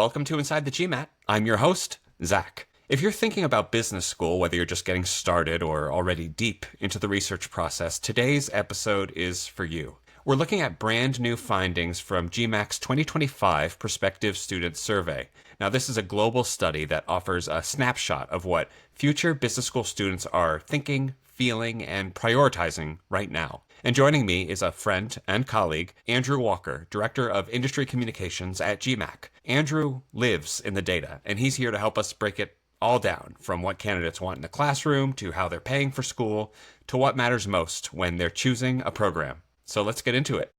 welcome to Inside the GMAT. I'm your host, Zach. If you're thinking about business school, whether you're just getting started or already deep into the research process, today's episode is for you. We're looking at brand new findings from GMAC's 2025 Prospective Student Survey. Now, this is a global study that offers a snapshot of what future business school students are thinking, feeling, and prioritizing right now. And joining me is a friend and colleague, Andrew Walker, Director of Industry Communications at GMAC. Andrew lives in the data, and he's here to help us break it all down, from what candidates want in the classroom, to how they're paying for school, to what matters most when they're choosing a program. So let's get into it.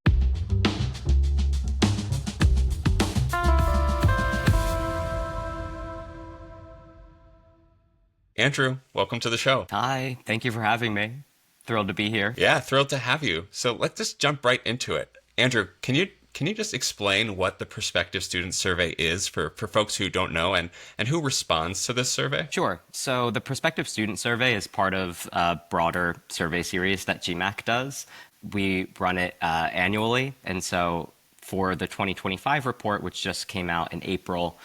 Andrew, welcome to the show. Hi, thank you for having me. Thrilled to be here. Yeah, thrilled to have you. So let's just jump right into it. Andrew, can you just explain what the Prospective Student Survey is for folks who don't know and who responds to this survey? Sure. So the Prospective Student Survey is part of a broader survey series that GMAC does. We run it annually. And so for the 2025 report, which just came out in April,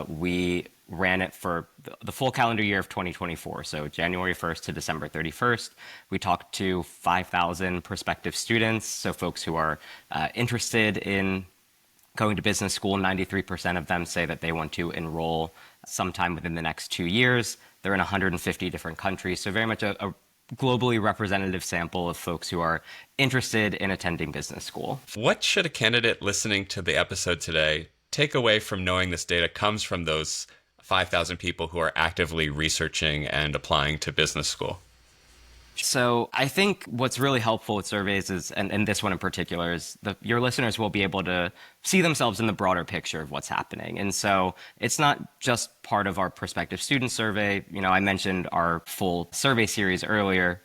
we ran it for the full calendar year of 2024, so January 1st to December 31st. We talked to 5,000 prospective students, so folks who are interested in going to business school. 93% of them say that they want to enroll sometime within the next 2 years. They're in 150 different countries, so very much a globally representative sample of folks who are interested in attending business school. What should a candidate listening to the episode today take away from knowing this data comes from those 5,000 people who are actively researching and applying to business school? So I think what's really helpful with surveys is, and this one in particular, is your listeners will be able to see themselves in the broader picture of what's happening. And so it's not just part of our prospective student survey. You know, I mentioned our full survey series earlier.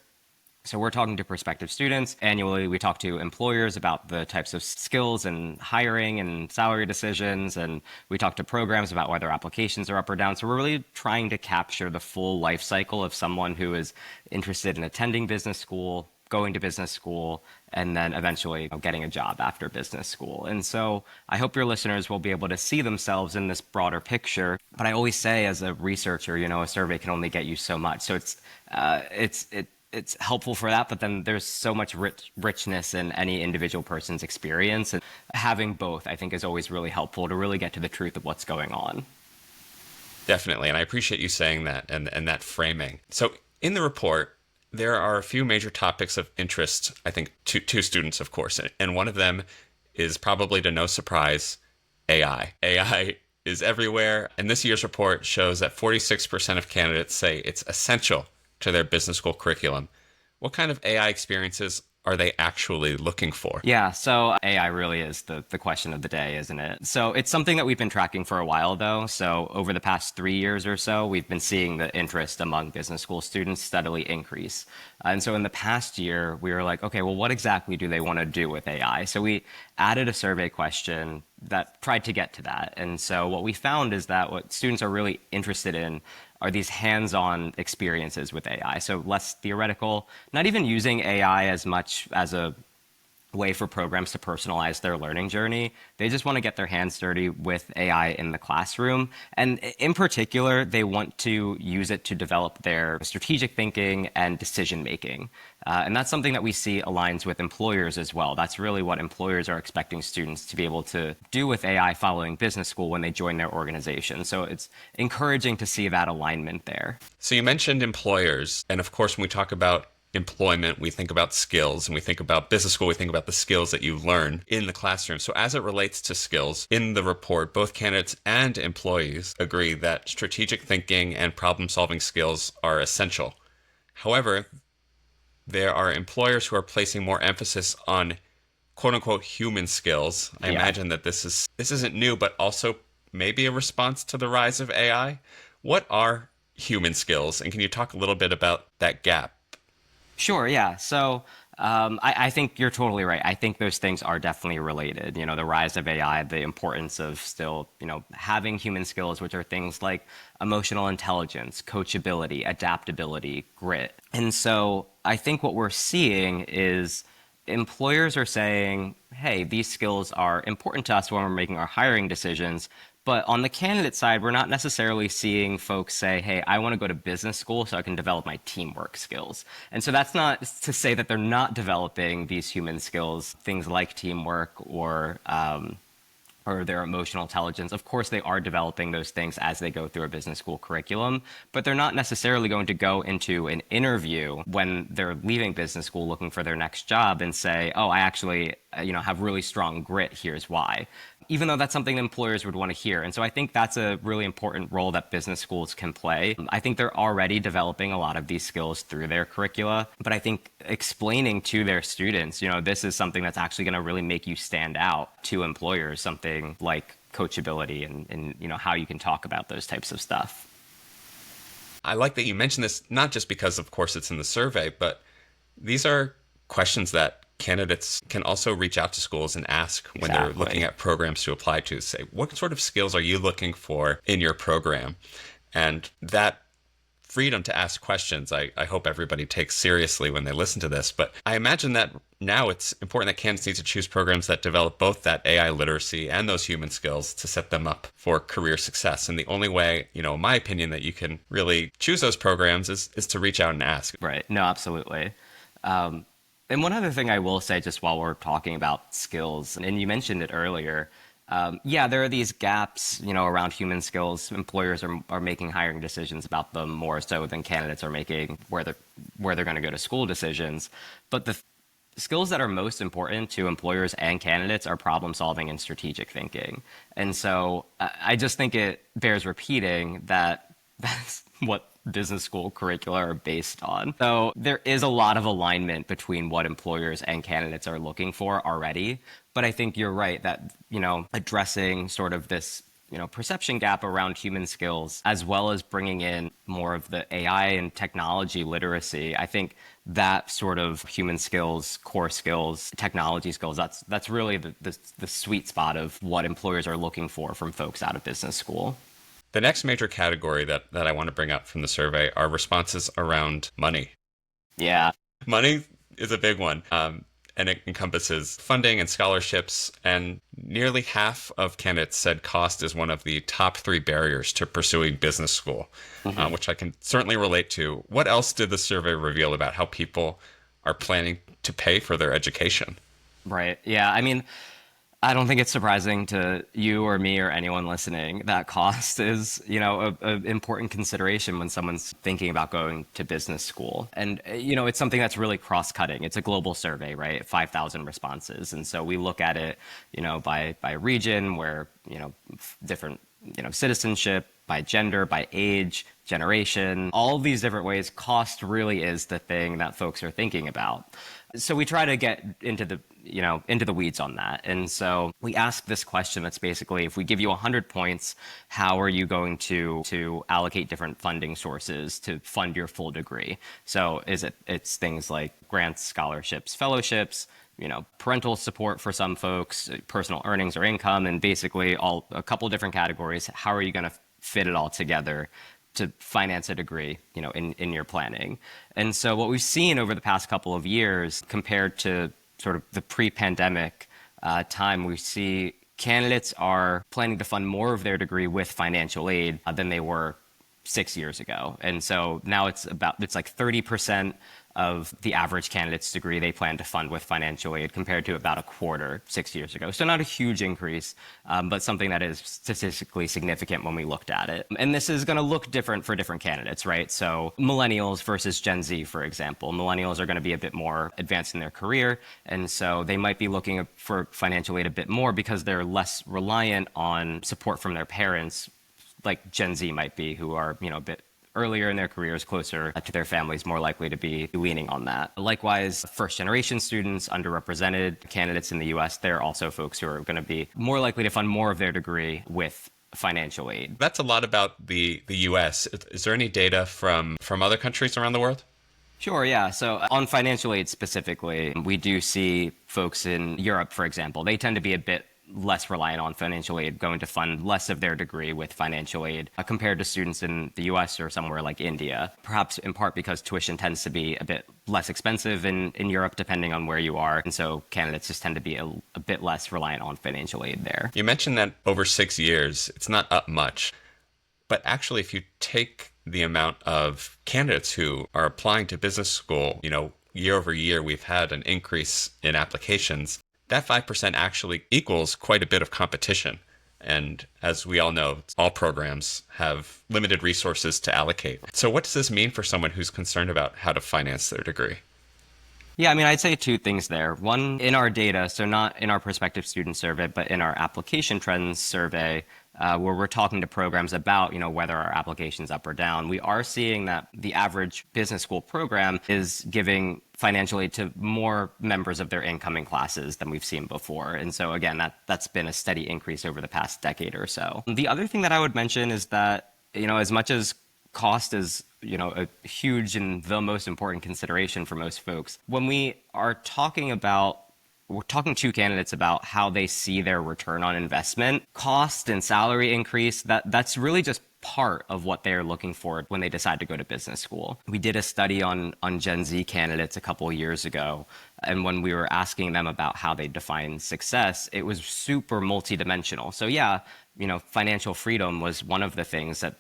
So we're talking to prospective students. Annually, we talk to employers about the types of skills and hiring and salary decisions. And we talk to programs about whether applications are up or down. So we're really trying to capture the full life cycle of someone who is interested in attending business school, going to business school, and then eventually getting a job after business school. And so I hope your listeners will be able to see themselves in this broader picture. But I always say, as a researcher, you know, a survey can only get you so much. So it's helpful for that, but then there's so much richness in any individual person's experience. And having both, I think, is always really helpful to really get to the truth of what's going on. Definitely, and I appreciate you saying that and that framing. So in the report, there are a few major topics of interest, I think, to students, of course. And one of them is probably to no surprise, AI. AI is everywhere. And this year's report shows that 46% of candidates say it's essential to their business school curriculum. What kind of AI experiences are they actually looking for? Yeah, so AI really is the question of the day, isn't it? So it's something that we've been tracking for a while, though. So over the past 3 years or so, we've been seeing the interest among business school students steadily increase. And so in the past year, we were like, okay, well, what exactly do they want to do with AI? So we added a survey question that tried to get to that. And so what we found is that what students are really interested in are these hands-on experiences with AI. So less theoretical, not even using AI as much as a way for programs to personalize their learning journey. They just want to get their hands dirty with AI in the classroom. And in particular, they want to use it to develop their strategic thinking and decision making. And that's something that we see aligns with employers as well. That's really what employers are expecting students to be able to do with AI following business school when they join their organization. So it's encouraging to see that alignment there. So you mentioned employers. And of course, when we talk about employment, we think about skills, and we think about business school, we think about the skills that you learn in the classroom. So as it relates to skills, in the report, both candidates and employees agree that strategic thinking and problem-solving skills are essential. However, there are employers who are placing more emphasis on quote-unquote human skills. I imagine that this isn't new, but also maybe a response to the rise of AI. What are human skills, and can you talk a little bit about that gap? Sure, yeah. So I think you're totally right. I think those things are definitely related. You know, the rise of AI, the importance of still, having human skills, which are things like emotional intelligence, coachability, adaptability, grit. And so I think what we're seeing is employers are saying, hey, these skills are important to us when we're making our hiring decisions, But on the candidate side, we're not necessarily seeing folks say, hey, I want to go to business school so I can develop my teamwork skills. And so that's not to say that they're not developing these human skills, things like teamwork or their emotional intelligence. Of course, they are developing those things as they go through a business school curriculum, but they're not necessarily going to go into an interview when they're leaving business school looking for their next job and say, oh, I actually, have really strong grit. Here's why. Even though that's something employers would want to hear. And so I think that's a really important role that business schools can play. I think they're already developing a lot of these skills through their curricula, but I think explaining to their students, this is something that's actually going to really make you stand out to employers, something like coachability and how you can talk about those types of stuff. I like that you mentioned this, not just because, of course, it's in the survey, but these are questions that candidates can also reach out to schools and ask when they're looking at programs to apply to. Say, what sort of skills are you looking for in your program? And that freedom to ask questions, I hope everybody takes seriously when they listen to this. But I imagine that now it's important that candidates need to choose programs that develop both that AI literacy and those human skills to set them up for career success. And the only way, in my opinion, that you can really choose those programs is to reach out and ask. Right. No, absolutely. And one other thing I will say, just while we're talking about skills, and you mentioned it earlier, there are these gaps, around human skills. Employers are making hiring decisions about them more so than candidates are making where they're going to go to school decisions. But the skills that are most important to employers and candidates are problem solving and strategic thinking. And so I just think it bears repeating that that's what business school curricula are based on. So there is a lot of alignment between what employers and candidates are looking for already. But I think you're right that, addressing sort of this, perception gap around human skills, as well as bringing in more of the AI and technology literacy, I think that sort of human skills, core skills, technology skills, that's really the sweet spot of what employers are looking for from folks out of business school. The next major category that I want to bring up from the survey are responses around money. Yeah. Money is a big one, and it encompasses funding and scholarships, and nearly half of candidates said cost is one of the top 3 barriers to pursuing business school, which I can certainly relate to. What else did the survey reveal about how people are planning to pay for their education? Right. Yeah. I mean, I don't think it's surprising to you or me or anyone listening that cost is, an important consideration when someone's thinking about going to business school. And, it's something that's really cross-cutting. It's a global survey, right? 5,000 responses. And so we look at it, by region where, different, citizenship, by gender, by age, generation, all of these different ways. Cost really is the thing that folks are thinking about. So we try to get into the weeds on that. And so we ask this question that's basically, if we give you 100 points, how are you going to allocate different funding sources to fund your full degree? So it's things like grants, scholarships, fellowships, parental support for some folks, personal earnings or income, and basically a couple different categories. How are you going to fit it all together to finance a degree, in your planning? And so what we've seen over the past couple of years compared to sort of the pre-pandemic time, we see candidates are planning to fund more of their degree with financial aid than they were 6 years ago. And so now it's like 30% of the average candidate's degree they plan to fund with financial aid compared to about a quarter 6 years ago. So not a huge increase, but something that is statistically significant when we looked at it. And this is going to look different for different candidates, right? So millennials versus Gen Z, for example. Millennials are going to be a bit more advanced in their career, and so they might be looking for financial aid a bit more because they're less reliant on support from their parents, like Gen Z might be, who are, a bit earlier in their careers, closer to their families, more likely to be leaning on that. Likewise, first-generation students, underrepresented candidates in the U.S., they're also folks who are going to be more likely to fund more of their degree with financial aid. That's a lot about the U.S. Is there any data from other countries around the world? Sure, yeah. So on financial aid specifically, we do see folks in Europe, for example, they tend to be a bit less reliant on financial aid, going to fund less of their degree with financial aid compared to students in the US or somewhere like India. Perhaps in part because tuition tends to be a bit less expensive in Europe, depending on where you are. And so candidates just tend to be a bit less reliant on financial aid there. You mentioned that over 6 years, it's not up much. But actually, if you take the amount of candidates who are applying to business school, year over year, we've had an increase in applications. That 5% actually equals quite a bit of competition. And as we all know, all programs have limited resources to allocate. So what does this mean for someone who's concerned about how to finance their degree? Yeah, I mean, I'd say two things there. One, in our data, so not in our prospective student survey, but in our application trends survey, where we're talking to programs about, whether our application's up or down, we are seeing that the average business school program is giving financial aid to more members of their incoming classes than we've seen before. And so again, that's been a steady increase over the past decade or so. The other thing that I would mention is that, as much as cost is, a huge and the most important consideration for most folks, when we're talking to candidates about how they see their return on investment, cost and salary increase, that's really just part of what they're looking for when they decide to go to business school. We did a study on Gen Z candidates a couple of years ago, and when we were asking them about how they define success, it was super multidimensional. So yeah, financial freedom was one of the things that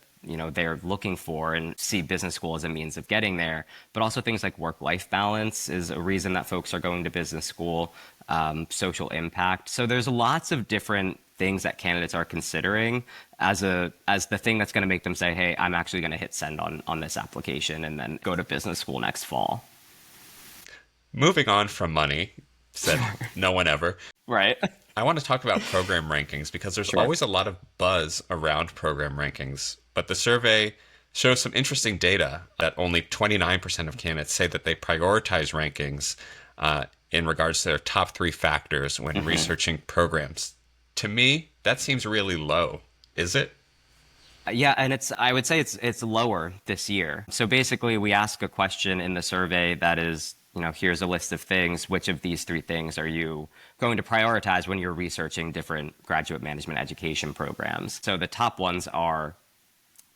they're looking for and see business school as a means of getting there. But also things like work-life balance is a reason that folks are going to business school, social impact. So there's lots of different things that candidates are considering as the thing that's going to make them say, hey, I'm actually going to hit send on this application and then go to business school next fall. Moving on from money, said no one ever. Right. I want to talk about program rankings because there's always a lot of buzz around program rankings. But the survey shows some interesting data that only 29% of candidates say that they prioritize rankings in regards to their top 3 factors when researching programs. To me, that seems really low. Is it? Yeah, and I would say it's lower this year. So basically, we ask a question in the survey that is, here's a list of things. Which of these 3 things are you going to prioritize when you're researching different graduate management education programs? So the top ones are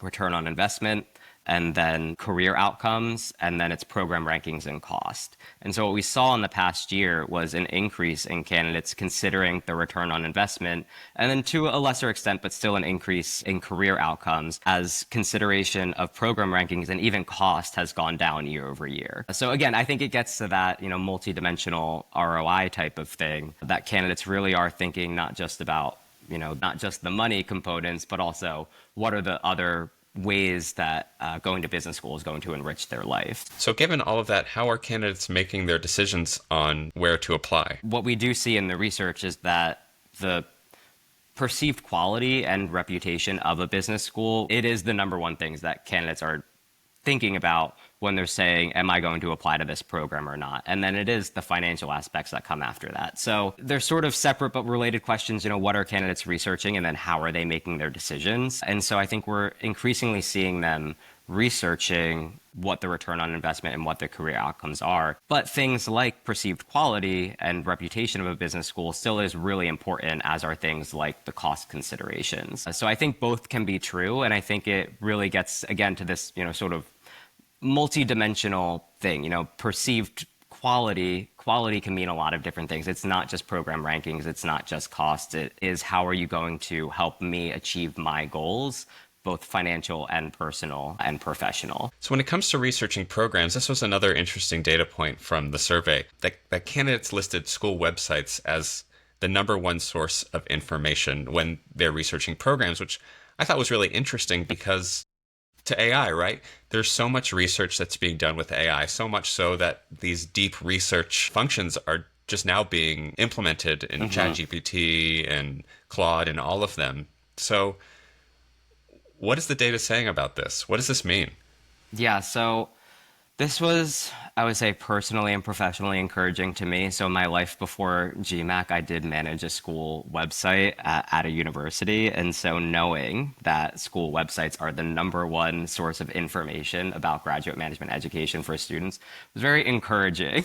return on investment, and then career outcomes, and then it's program rankings and cost. And so what we saw in the past year was an increase in candidates considering the return on investment, and then to a lesser extent, but still an increase in career outcomes as consideration of program rankings and even cost has gone down year over year. So again, I think it gets to that, multidimensional ROI type of thing that candidates really are thinking not just about, not just the money components, but also what are the other ways that going to business school is going to enrich their life. So given all of that, how are candidates making their decisions on where to apply? What we do see in the research is that the perceived quality and reputation of a business school, it is the number one things that candidates are thinking about when they're saying, am I going to apply to this program or not? And then it is the financial aspects that come after that. So they're sort of separate but related questions. What are candidates researching and then how are they making their decisions? And so I think we're increasingly seeing them researching what the return on investment and what the career outcomes are. But things like perceived quality and reputation of a business school still is really important, as are things like the cost considerations. So I think both can be true. And I think it really gets, again, to this, sort of multi-dimensional thing. Perceived quality can mean a lot of different things. It's not just program rankings. It's not just cost. It is how are you going to help me achieve my goals, both financial and personal and professional. So when it comes to researching programs, this was another interesting data point from the survey, that candidates listed school websites as the number one source of information when they're researching programs, which I thought was really interesting because to AI, right? There's so much research that's being done with AI, so much so that these deep research functions are just now being implemented in ChatGPT and Claude and all of them. So what is the data saying about this? What does this mean? Yeah, so this was, I would say, personally and professionally encouraging to me. So in my life before GMAC, I did manage a school website at a university. And so knowing that school websites are the number one source of information about graduate management education for students was very encouraging.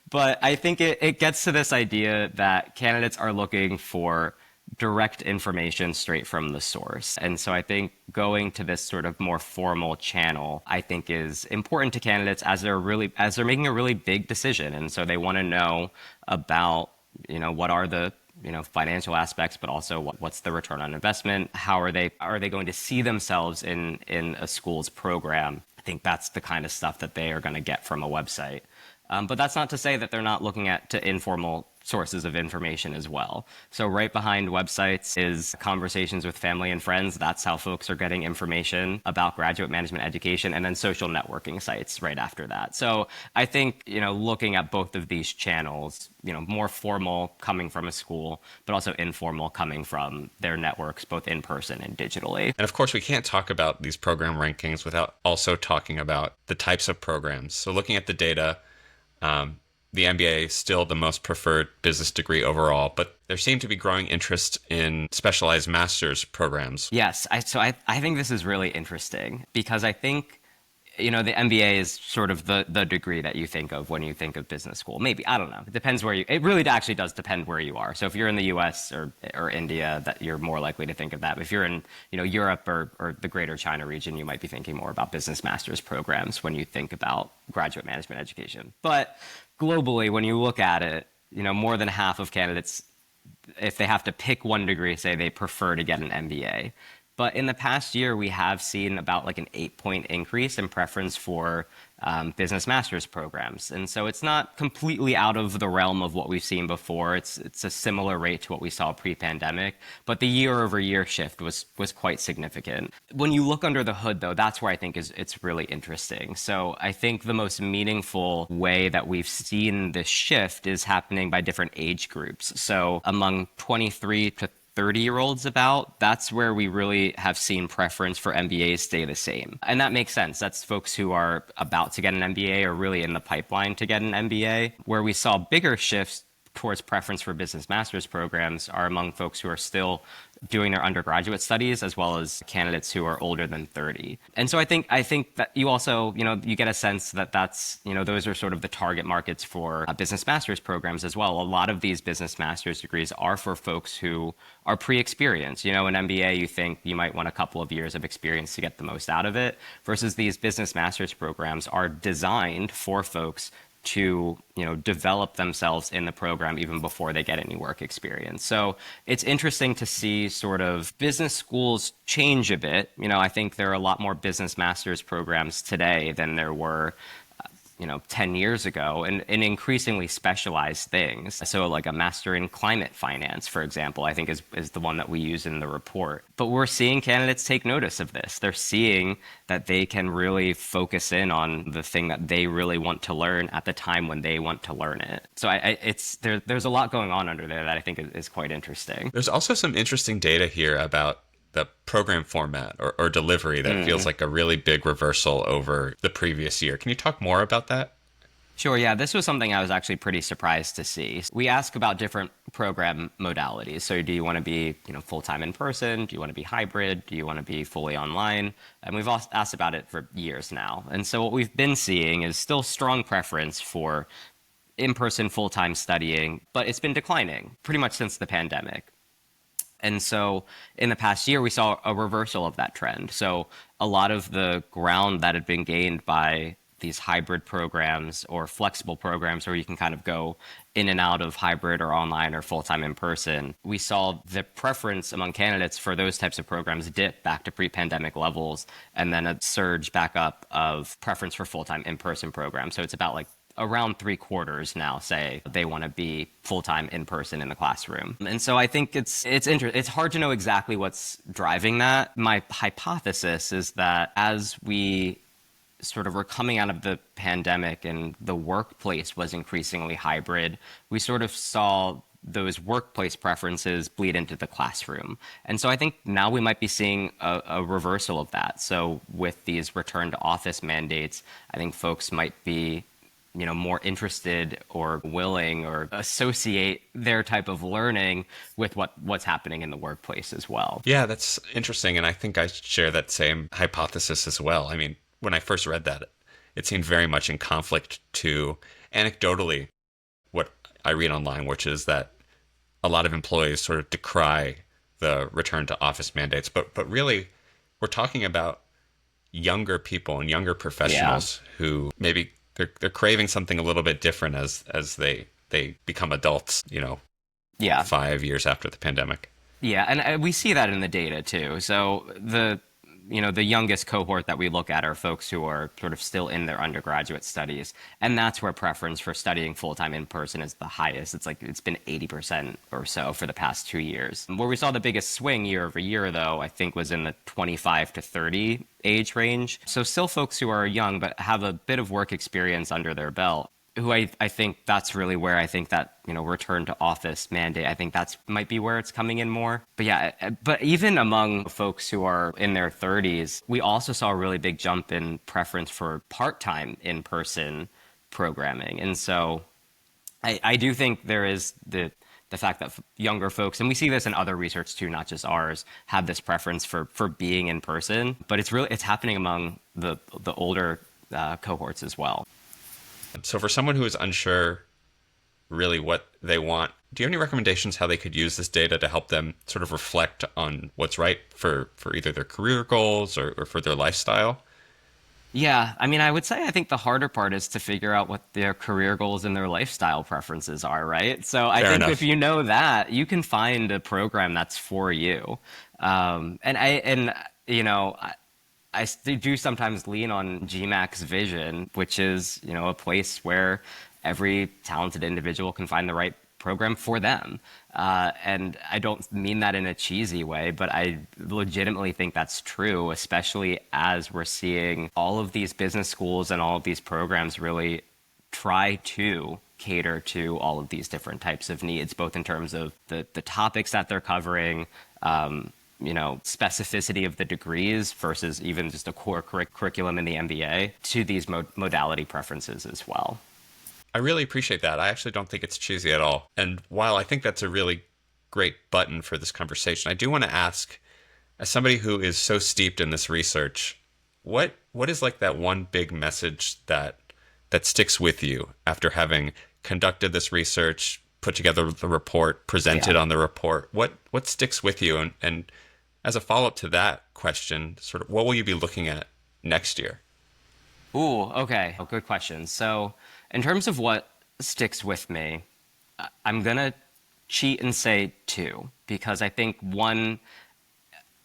But I think it gets to this idea that candidates are looking for direct information straight from the source. And so I think going to this sort of more formal channel, I think is important to candidates as they're making a really big decision. And so they want to know about, what are the financial aspects, but also what's the return on investment? How are they going to see themselves in a school's program? I think that's the kind of stuff that they are going to get from a website. But that's not to say that they're not looking to informal sources of information as well. So right behind websites is conversations with family and friends. That's how folks are getting information about graduate management education, and then social networking sites right after that. So I think, looking at both of these channels, more formal coming from a school, but also informal coming from their networks, both in person and digitally. And of course, we can't talk about these program rankings without also talking about the types of programs. So looking at the data, the MBA is still the most preferred business degree overall, but there seemed to be growing interest in specialized master's programs. Yes, I think this is really interesting because I think, the MBA is sort of the degree that you think of when you think of business school. Maybe, I don't know. It depends it really actually does depend where you are. So if you're in the US or India, that you're more likely to think of that. But if you're in, Europe or the greater China region, you might be thinking more about business master's programs when you think about graduate management education. But globally, when you look at it, more than half of candidates, if they have to pick one degree, say they prefer to get an MBA. But in the past year, we have seen about like an 8-point increase in preference for business master's programs. And so it's not completely out of the realm of what we've seen before. It's a similar rate to what we saw pre-pandemic, but the year-over-year shift was quite significant. When you look under the hood, though, that's where I think it's really interesting. So I think the most meaningful way that we've seen this shift is happening by different age groups. So among 23 to 30-year-olds that's where we really have seen preference for MBAs stay the same. And that makes sense. That's folks who are about to get an MBA or really in the pipeline to get an MBA. Where we saw bigger shifts towards preference for business master's programs are among folks who are still doing their undergraduate studies, as well as candidates who are older than 30. And so I think that you also, you get a sense that that's, those are sort of the target markets for business master's programs as well. A lot of these business master's degrees are for folks who are pre-experienced. An MBA, you think you might want a couple of years of experience to get the most out of it, versus these business master's programs are designed for folks to develop themselves in the program even before they get any work experience. So it's interesting to see sort of business schools change a bit. I think there are a lot more business master's programs today than there were 10 years ago, and in increasingly specialized things. So like a master in climate finance, for example, I think is the one that we use in the report. But we're seeing candidates take notice of this. They're seeing that they can really focus in on the thing that they really want to learn at the time when they want to learn it. So there's a lot going on under there that I think is quite interesting. There's also some interesting data here about the program format or delivery that feels like a really big reversal over the previous year. Can you talk more about that? Sure, yeah. This was something I was actually pretty surprised to see. We ask about different program modalities. So do you want to be, full-time in person? Do you want to be hybrid? Do you want to be fully online? And we've asked about it for years now. And so what we've been seeing is still strong preference for in-person full-time studying, but it's been declining pretty much since the pandemic. And so in the past year, we saw a reversal of that trend. So a lot of the ground that had been gained by these hybrid programs or flexible programs where you can kind of go in and out of hybrid or online or full-time in person, we saw the preference among candidates for those types of programs dip back to pre-pandemic levels, and then a surge back up of preference for full-time in-person programs. So it's about like around 3/4 now say they want to be full-time in person in the classroom. And so I think it's hard to know exactly what's driving that. My hypothesis is that as we sort of were coming out of the pandemic and the workplace was increasingly hybrid, we sort of saw those workplace preferences bleed into the classroom. And so I think now we might be seeing a reversal of that. So with these return to office mandates, I think folks might be more interested or willing or associate their type of learning with what's happening in the workplace as well. Yeah, that's interesting. And I think I share that same hypothesis as well. I mean, when I first read that, it seemed very much in conflict to anecdotally what I read online, which is that a lot of employees sort of decry the return to office mandates, but really we're talking about younger people and younger Yeah. professionals who maybe they're craving something a little bit different as they become adults, Yeah. 5 years after the pandemic. Yeah, and we see that in the data too. So the youngest cohort that we look at are folks who are sort of still in their undergraduate studies, and that's where preference for studying full-time in person is the highest. It's like it's been 80% or so for the past 2 years. Where we saw the biggest swing year over year, though, I think was in the 25 to 30 age range. So still folks who are young but have a bit of work experience under their belt who I think that's really where I think that, return to office mandate, I think that's might be where it's coming in more. But yeah, but even among folks who are in their 30s, we also saw a really big jump in preference for part-time in-person programming. And so I do think there is the fact that younger folks, and we see this in other research too, not just ours, have this preference for being in person. But it's happening among the older cohorts as well. So for someone who is unsure really what they want, do you have any recommendations how they could use this data to help them sort of reflect on what's right for either their career goals or for their lifestyle? Yeah, I mean, I would say I think the harder part is to figure out what their career goals and their lifestyle preferences are, right? So I Fair think if enough. you know that, you can find a program that's for you. And do sometimes lean on GMAC's vision, which is, a place where every talented individual can find the right program for them. And I don't mean that in a cheesy way, but I legitimately think that's true, especially as we're seeing all of these business schools and all of these programs really try to cater to all of these different types of needs, both in terms of the topics that they're covering, specificity of the degrees versus even just a core curriculum in the MBA to these modality preferences as well. I really appreciate that. I actually don't think it's cheesy at all. And while I think that's a really great button for this conversation, I do want to ask, as somebody who is so steeped in this research, what is like that one big message that sticks with you after having conducted this research, put together the report, presented Yeah. on the report? What sticks with you? And as a follow-up to that question, sort of what will you be looking at next year? Ooh, okay. Oh, good question. So, in terms of what sticks with me, I'm gonna cheat and say two because I think one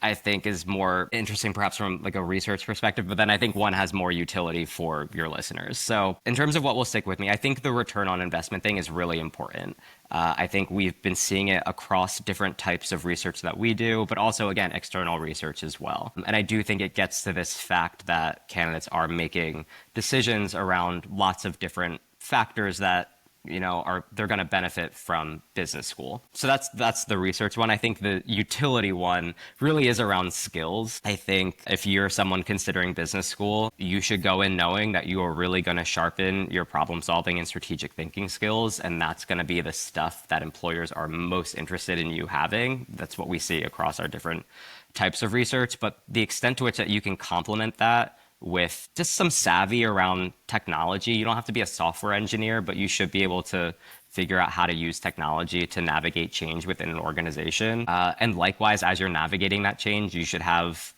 I think is more interesting perhaps from like a research perspective, but then I think one has more utility for your listeners. So in terms of what will stick with me, I think the return on investment thing is really important. I think we've been seeing it across different types of research that we do, but also again, external research as well. And I do think it gets to this fact that candidates are making decisions around lots of different factors that they're going to benefit from business school. So that's the research one. I think the utility one really is around skills. I think if you're someone considering business school, you should go in knowing that you are really going to sharpen your problem solving and strategic thinking skills, and that's going to be the stuff that employers are most interested in you having. That's what we see across our different types of research, but the extent to which that you can complement that with just some savvy around technology. You don't have to be a software engineer, but you should be able to figure out how to use technology to navigate change within an organization. And likewise, as you're navigating that change, you should have,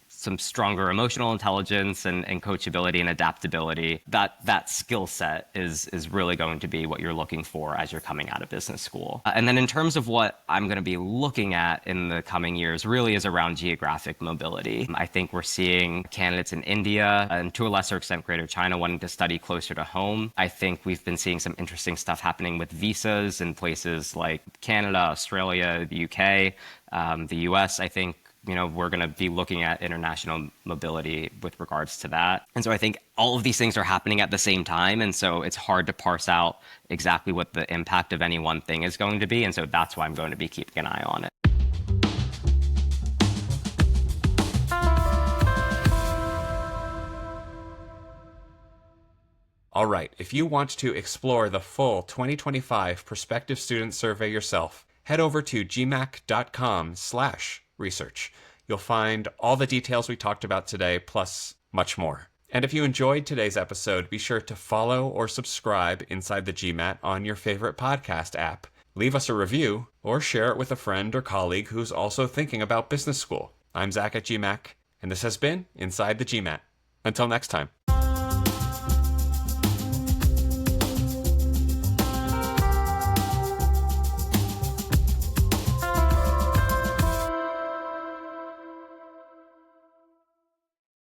some stronger emotional intelligence and coachability and adaptability. That skill set is really going to be what you're looking for as you're coming out of business school. And then in terms of what I'm going to be looking at in the coming years really is around geographic mobility. I think we're seeing candidates in India and to a lesser extent Greater China wanting to study closer to home. I think we've been seeing some interesting stuff happening with visas in places like Canada, Australia, the UK, the US. I think we're going to be looking at international mobility with regards to that. And so I think all of these things are happening at the same time. And so it's hard to parse out exactly what the impact of any one thing is going to be. And so that's why I'm going to be keeping an eye on it. All right, if you want to explore the full 2025 Prospective Student Survey yourself, head over to gmac.com/research. You'll find all the details we talked about today, plus much more. And if you enjoyed today's episode, be sure to follow or subscribe Inside the GMAT on your favorite podcast app. Leave us a review or share it with a friend or colleague who's also thinking about business school. I'm Zach at GMAC, and this has been Inside the GMAT. Until next time.